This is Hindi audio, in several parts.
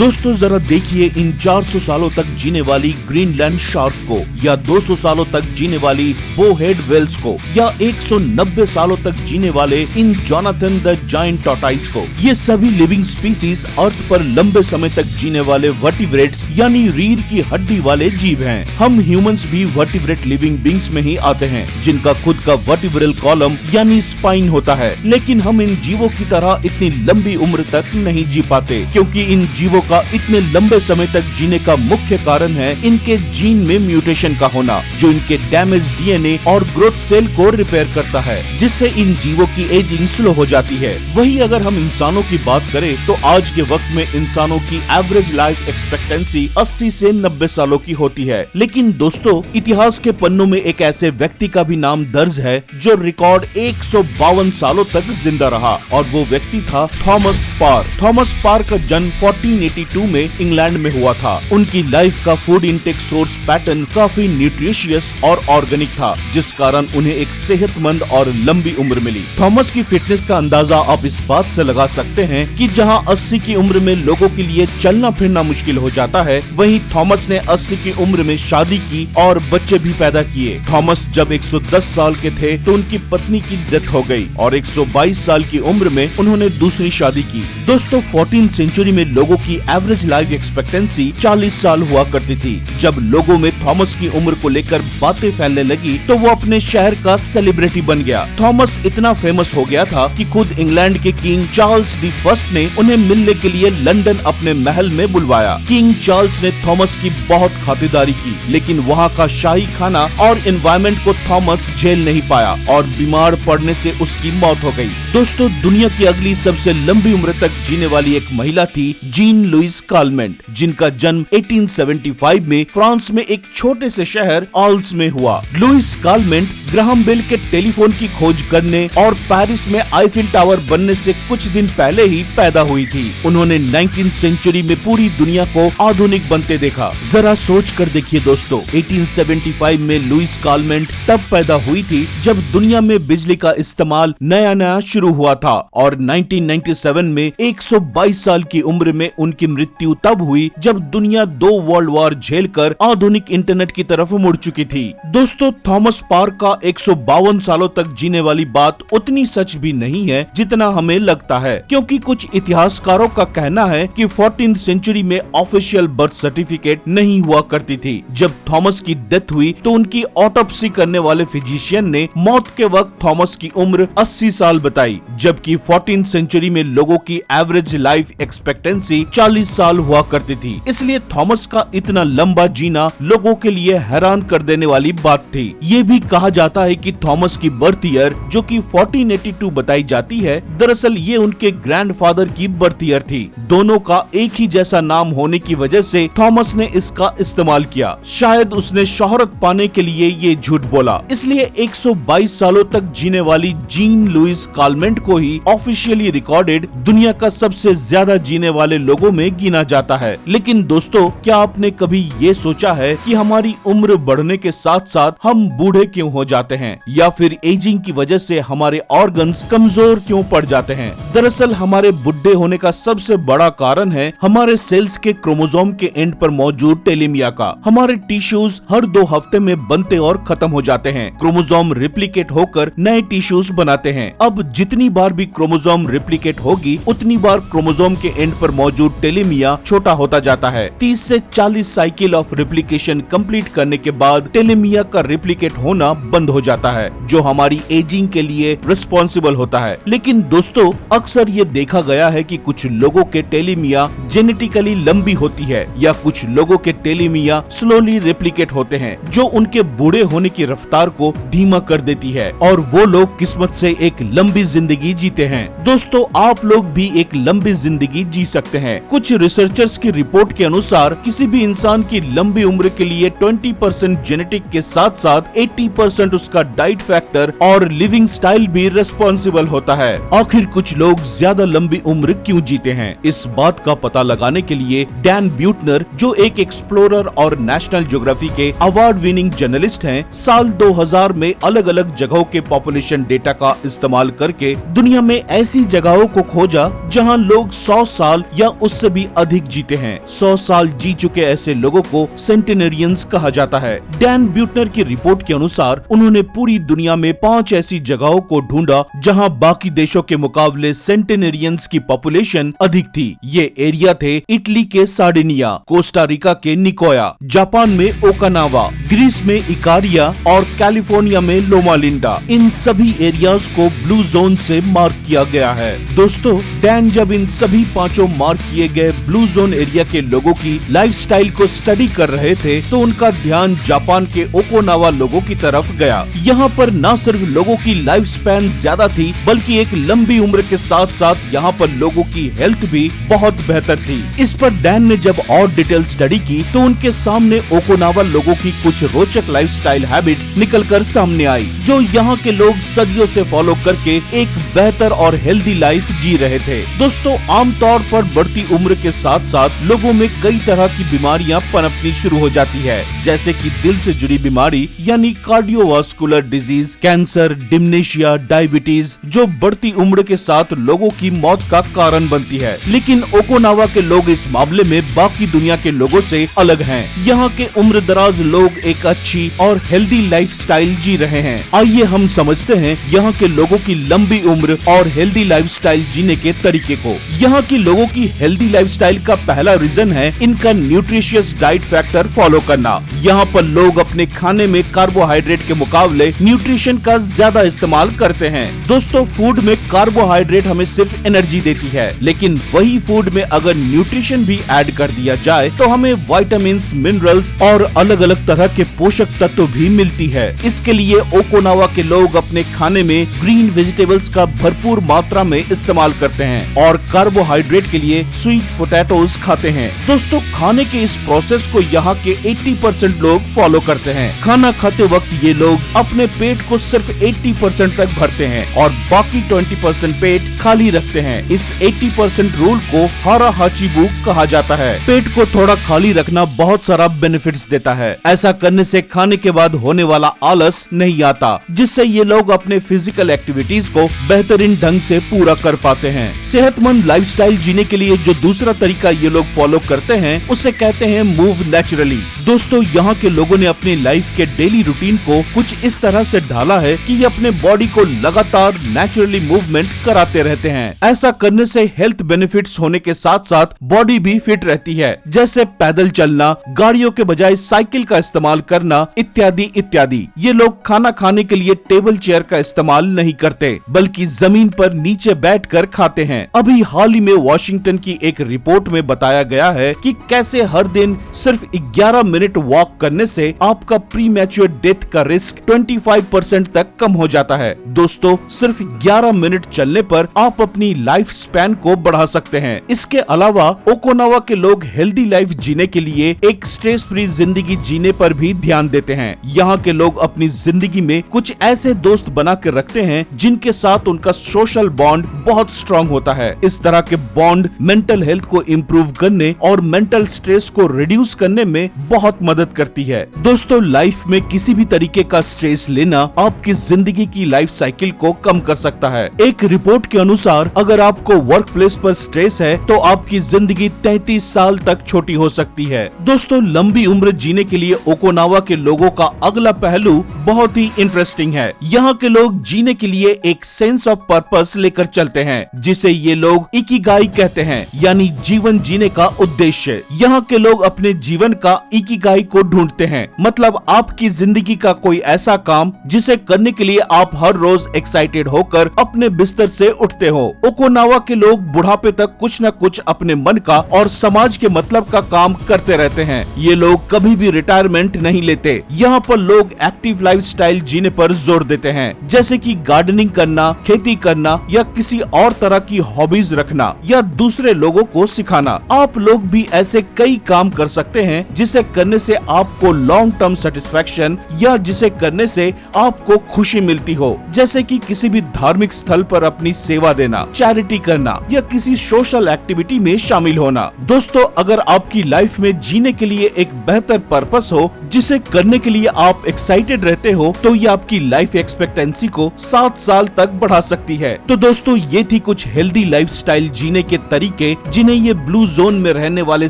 दोस्तों जरा देखिए इन 400 सालों तक जीने वाली ग्रीनलैंड शार्क को, या 200 सालों तक जीने वाली बोहेड वेल्स को, या 190 सालों तक जीने वाले इन जोनाथन द जायंट टॉर्टाइस को। ये सभी लिविंग स्पीसीज अर्थ पर लंबे समय तक जीने वाले वर्टिब्रेट्स यानी रीढ़ की हड्डी वाले जीव हैं। हम ह्यूमंस भी वर्टिब्रेट लिविंग बींग्स में ही आते हैं, जिनका खुद का वर्टिब्रल कॉलम यानी स्पाइन होता है। लेकिन हम इन जीवों की तरह इतनी लंबी उम्र तक नहीं जी पाते, क्योंकि इन जीवों का इतने लंबे समय तक जीने का मुख्य कारण है इनके जीन में म्यूटेशन का होना, जो इनके डैमेज डीएनए और ग्रोथ सेल को रिपेयर करता है, जिससे इन जीवों की एजिंग स्लो हो जाती है। वही अगर हम इंसानों की बात करें तो आज के वक्त में इंसानों की एवरेज लाइफ एक्सपेक्टेंसी 80 से 90 सालों की होती है। लेकिन दोस्तों इतिहास के पन्नों में एक ऐसे व्यक्ति का भी नाम दर्ज है जो रिकॉर्ड 152 सालों तक जिंदा रहा, और वो व्यक्ति था थॉमस पार। थॉमस पार का जन्म 1482 में इंग्लैंड में हुआ था। उनकी लाइफ का फूड इंटेक सोर्स पैटर्न काफी न्यूट्रिशियस और ऑर्गेनिक था, जिस कारण उन्हें एक सेहतमंद और लंबी उम्र मिली। थॉमस की फिटनेस का अंदाजा आप इस बात से लगा सकते हैं कि जहां 80 की उम्र में लोगों के लिए चलना फिरना मुश्किल हो जाता है, वहीं थॉमस ने 80 की उम्र में शादी की और बच्चे भी पैदा किए। थॉमस जब 110 साल के थे तो उनकी पत्नी की डेथ हो गई और 122 साल की उम्र में उन्होंने दूसरी शादी की। दोस्तों 14th सेंचुरी में लोगों की एवरेज लाइफ एक्सपेक्टेंसी 40 साल हुआ करती थी। जब लोगों में थॉमस की उम्र को लेकर बातें फैलने लगी तो वो अपने शहर का सेलिब्रिटी बन गया। थॉमस इतना फेमस हो गया था कि खुद इंग्लैंड के किंग चार्ल्स दी फर्स्ट ने उन्हें मिलने के लिए लंदन अपने महल में बुलवाया। किंग चार्ल्स ने थॉमस की बहुत खातिरदारी की, लेकिन वहाँ का शाही खाना और एनवायरनमेंट को थॉमस झेल नहीं पाया और बीमार पड़ने से उसकी मौत हो गई। दोस्तों दुनिया की अगली सबसे लंबी उम्र तक जीने वाली एक महिला थी जीन लुइस कालमेंट, जिनका जन्म 1875 में फ्रांस में एक छोटे से शहर ऑल्स में हुआ। लुइस कालमेंट ग्राहम बेल के टेलीफोन की खोज करने और पेरिस में आईफिल टावर बनने से कुछ दिन पहले ही पैदा हुई थी। उन्होंने 19th सेंचुरी में पूरी दुनिया को आधुनिक बनते देखा। जरा सोच कर देखिए दोस्तों, 1875 में लुइस कालमेंट तब पैदा हुई थी जब दुनिया में बिजली का इस्तेमाल नया नया शुरू हुआ था, और 1997 में 122 साल की उम्र में उनकी मृत्यु तब हुई जब दुनिया 2 वर्ल्ड वॉर झेलकर आधुनिक इंटरनेट की तरफ मुड़ चुकी थी। दोस्तों थॉमस पार का 152 सालों तक जीने वाली बात उतनी सच भी नहीं है जितना हमें लगता है, क्योंकि कुछ इतिहासकारों का कहना है कि 14th सेंचुरी में ऑफिशियल बर्थ सर्टिफिकेट नहीं हुआ करती थी। जब थॉमस की डेथ हुई तो उनकी ऑटोप्सी करने वाले फिजिशियन ने मौत के वक्त थॉमस की उम्र 80 साल बताई, जबकि 14th सेंचुरी में लोगों की एवरेज लाइफ एक्सपेक्टेंसी 40 साल हुआ करती थी। इसलिए थॉमस का इतना लंबा जीना लोगों के लिए हैरान कर देने वाली बात थी। ये भी कहा जाता है कि थॉमस की बर्थ ईयर जो कि 1482 बताई जाती है, दरअसल ये उनके ग्रैंडफादर की बर्थ ईयर थी। दोनों का एक ही जैसा नाम होने की वजह से थॉमस ने इसका इस्तेमाल किया। शायद उसने शोहरत पाने के लिए ये झूठ बोला, इसलिए 122 सालों तक जीने वाली जीन लुइस कालमेंट को ही ऑफिशियली रिकॉर्डेड दुनिया का सबसे ज्यादा जीने वाले लोगों में गिना जाता है। लेकिन दोस्तों क्या आपने कभी ये सोचा है कि हमारी उम्र बढ़ने के साथ साथ हम बूढ़े क्यों हो जाते हैं, या फिर एजिंग की वजह से हमारे ऑर्गन्स कमजोर क्यों पड़ जाते हैं? दरअसल हमारे बुढ़े होने का सबसे बड़ा कारण है हमारे सेल्स के क्रोमोसोम के एंड पर मौजूद टेलोमिया का। हमारे टिश्यूज हर 2 हफ्ते में बनते और खत्म हो जाते हैं। क्रोमोसोम रिप्लिकेट होकर नए टिश्यूज बनाते हैं। अब जितनी बार भी क्रोमोसोम रिप्लिकेट होगी उतनी बार क्रोमोसोम के एंड पर मौजूद टेलोमिया छोटा होता जाता है। 30 से 40 साइकिल ऑफ रिप्लिकेशन कंप्लीट करने के बाद टेलोमिया का रिप्लिकेट होना बंद हो जाता है, जो हमारी एजिंग के लिए रिस्पॉन्सिबल होता है। लेकिन दोस्तों अक्सर ये देखा गया है कि कुछ लोगों के टेलोमिया जेनेटिकली लंबी होती है, या कुछ लोगों के टेलोमिया स्लोली रिप्लिकेट होते हैं, जो उनके बूढ़े होने की रफ्तार को धीमा कर देती है, और वो लोग किस्मत से एक लंबी जिंदगी जीते हैं। दोस्तों आप लोग भी एक लंबी जिंदगी जी सकते हैं। कुछ रिसर्चर्स की रिपोर्ट के अनुसार किसी भी इंसान की लंबी उम्र के लिए 20% जेनेटिक के साथ साथ 80% उसका डाइट फैक्टर और लिविंग स्टाइल भी रिस्पॉन्सिबल होता है। आखिर कुछ लोग ज्यादा लंबी उम्र क्यों जीते हैं, इस बात का पता लगाने के लिए डैन ब्यूटनर, जो एक एक्सप्लोरर और नेशनल ज्योग्राफी के अवार्ड विनिंग जर्नलिस्ट हैं, साल 2000 में अलग अलग जगहों के पॉपुलेशन डेटा का इस्तेमाल करके दुनिया में ऐसी जगहों को खोजा जहां लोग 100 साल या उससे भी अधिक जीते हैं। 100 साल जी चुके ऐसे लोगों को सेंटेनरियंस कहा जाता है। डैन ब्यूटनर की रिपोर्ट के अनुसार उन्होंने पूरी दुनिया में 5 ऐसी जगहों को ढूंढा जहां बाकी देशों के मुकाबले सेंटेनरियंस की पॉपुलेशन अधिक थी। ये एरिया थे इटली के सार्डिनिया, कोस्टा रिका के निकोया, जापान में ओकानावा, ग्रीस में इकारिया और कैलिफोर्निया में लोमा लिंडा। इन सभी एरियाज को ब्लू जोन से मार्क किया गया है। दोस्तों, डैन जब इन सभी 5 मार्क किए गए ब्लू जोन एरिया के लोगों की लाइफस्टाइल को स्टडी कर रहे थे तो उनका ध्यान जापान के ओकोनावा लोगों की तरफ गया। यहाँ पर न सिर्फ लोगों की लाइफ स्पैन ज्यादा थी बल्कि एक लंबी उम्र के साथ साथ यहाँ पर लोगों की हेल्थ भी बहुत बेहतर थी। इस पर डैन ने जब और डिटेल स्टडी की तो उनके सामने ओकोनावा लोगों की कुछ रोचक लाइफस्टाइल हैबिट्स निकलकर सामने आई जो यहाँ के लोग सदियों से फॉलो करके एक बेहतर और हेल्दी लाइफ जी रहे थे। दोस्तों, आमतौर पर बढ़ती उम्र के साथ साथ लोगों में कई तरह की बीमारियां पनपनी शुरू हो जाती है, जैसे कि दिल से जुड़ी बीमारी यानी cardiovascular disease, cancer, dementia, diabetes, जो बढ़ती उम्र के साथ लोगों की मौत का कारण बनती है। लेकिन ओकोनावा के लोग इस मामले में बाकी दुनिया के लोगों से अलग हैं। यहाँ के उम्र दराज लोग एक अच्छी और हेल्दी लाइफस्टाइल जी रहे हैं। आइए हम समझते हैं यहाँ के लोगों की लंबी उम्र और हेल्दी लाइफस्टाइल जीने के तरीके को। यहाँ के लोगों की हेल्दी लाइफस्टाइल का पहला रीजन है इनका न्यूट्रिशियस डाइट फैक्टर फॉलो करना। यहाँ पर लोग अपने खाने में कार्बोहाइड्रेट के मुकाबले न्यूट्रिशन का ज्यादा इस्तेमाल करते हैं। दोस्तों, फूड में कार्बोहाइड्रेट हमें सिर्फ एनर्जी देती है, लेकिन वही फूड में अगर न्यूट्रिशन भी ऐड कर दिया जाए तो हमें विटामिन्स, मिनरल्स और अलग अलग तरह के पोषक तत्व भी मिलती है। इसके लिए ओकोनावा के लोग अपने खाने में ग्रीन वेजिटेबल्स का भरपूर मात्रा में इस्तेमाल करते हैं और कार्बोहाइड्रेट के लिए स्वीट पोटैटोज खाते हैं। दोस्तों, खाने के इस प्रोसेस को यहाँ के 80% लोग फॉलो करते हैं। खाना खाते वक्त ये लोग अपने पेट को सिर्फ 80% तक भरते हैं और बाकी 20% पेट खाली रखते हैं। इस 80% रूल को हारा हाचीबू कहा जाता है। पेट को थोड़ा खाली रखना बहुत सारा बेनिफिट्स देता है। ऐसा करने से खाने के बाद होने वाला आलस नहीं आता, जिससे ये लोग अपने फिजिकल एक्टिविटीज को बेहतरीन ढंग से पूरा कर पाते हैं। सेहतमंद लाइफस्टाइल जीने के लिए जो दूसरा तरीका ये लोग फॉलो करते हैं उसे कहते हैं मूव नेचुरली। दोस्तों, यहाँ के लोगों ने अपनी लाइफ के डेली रूटीन को कुछ इस तरह से ढाला है कि ये अपने बॉडी को लगातार नेचुरली मूवमेंट कराते रहते हैं। ऐसा करने से हेल्थ बेनिफिट्स होने के साथ साथ बॉडी भी फिट रहती है, जैसे पैदल चलना, गाड़ियों के बजाय साइकिल का इस्तेमाल करना इत्यादि इत्यादि। ये लोग खाना खाने के लिए टेबल चेयर का इस्तेमाल नहीं करते बल्कि जमीन पर नीचे बैठकर खाते हैं। अभी हाल ही में वॉशिंगटन की एक रिपोर्ट में बताया गया है कि कैसे हर दिन सिर्फ 11 मिनट वॉक करने से आपका प्रीमैच्योर डेथ का रिस्क 25% तक कम हो जाता है। दोस्तों, सिर्फ 11 मिनट चलने पर आप अपनी लाइफ स्पैन को बढ़ा सकते हैं। इसके अलावा ओकोनावा के लोग हेल्दी लाइफ जीने के लिए एक स्ट्रेस फ्री जिंदगी जीने पर भी ध्यान देते हैं। यहाँ के लोग अपनी जिंदगी में कुछ ऐसे दोस्त बना कर रखते हैं जिनके साथ उनका सोशल बॉन्ड बहुत स्ट्रॉन्ग होता है। इस तरह के बॉन्ड मेंटल हेल्थ को इम्प्रूव करने और मेंटल स्ट्रेस को रिड्यूस करने में बहुत मदद करती है। दोस्तों, लाइफ में किसी भी तरीके का स्ट्रेस लेना आपकी जिंदगी की लाइफ साइकिल को कम कर सकता है। एक रिपोर्ट के अनुसार अगर आपको वर्क प्लेस पर स्ट्रेस है तो आपकी जिंदगी 33 साल तक छोटी हो सकती है। दोस्तों, लंबी उम्र जीने के लिए ओकोनावा के लोगों का अगला पहलू बहुत ही इंटरेस्टिंग है। यहाँ के लोग जीने के लिए एक सेंस ऑफ पर्पस लेकर चलते हैं, जिसे ये लोग इकिगाई कहते हैं, यानी जीवन जीने का उद्देश्य। यहाँ के लोग अपने जीवन का इकिगाई को ढूंढते हैं, मतलब आपकी जिंदगी का कोई ऐसा काम जिसे करने के लिए आप हर रोज एक्साइटेड होकर अपने बिस्तर से उठते हो। ओकोनावा के लोग बुढ़ापे तक कुछ न कुछ अपने मन का और समाज के मतलब का काम करते रहते हैं। ये लोग कभी भी रिटायरमेंट नहीं लेते। यहाँ पर लोग एक्टिव लाइफस्टाइल जीने पर जोर देते हैं, जैसे कि गार्डनिंग करना, खेती करना या किसी और तरह की हॉबीज रखना या दूसरे लोगों को सिखाना। आप लोग भी ऐसे कई काम कर सकते हैं जिसे करने से आपको लॉन्ग टर्म सेटिस्फैक्शन या जिसे करने से आपको खुशी मिलती हो, जैसे कि किसी भी धार्मिक स्थल पर अपनी सेवा देना, चैरिटी करना या किसी सोशल एक्टिविटी में शामिल होना। दोस्तों, अगर आपकी लाइफ में जीने के लिए एक बेहतर पर्पस हो जिसे करने के लिए आप एक्साइटेड रहते करते हो तो ये आपकी लाइफ एक्सपेक्टेंसी को 7 साल तक बढ़ा सकती है। तो दोस्तों ये थी कुछ हेल्दी लाइफस्टाइल जीने के तरीके जिन्हें ये ब्लू जोन में रहने वाले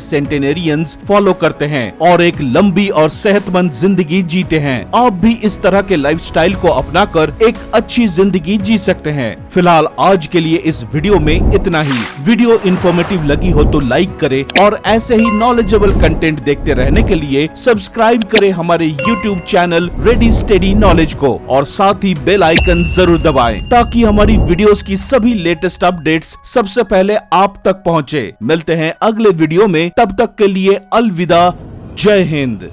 सेंटेनेरियंस फॉलो करते हैं और एक लंबी और सेहतमंद जिंदगी जीते हैं। आप भी इस तरह के लाइफस्टाइल को अपनाकर एक अच्छी जिंदगी जी सकते हैं। फिलहाल आज के लिए इस वीडियो में इतना ही। वीडियो इंफॉर्मेटिव लगी हो तो लाइक करें और ऐसे ही नॉलेजेबल कंटेंट देखते रहने के लिए सब्सक्राइब करें हमारे YouTube channel ready steady knowledge को और साथ ही बेल आइकन जरूर दबाएं ताकि हमारी वीडियोस की सभी लेटेस्ट अपडेट्स सबसे पहले आप तक पहुंचे। मिलते हैं अगले वीडियो में, तब तक के लिए अलविदा। जय हिंद।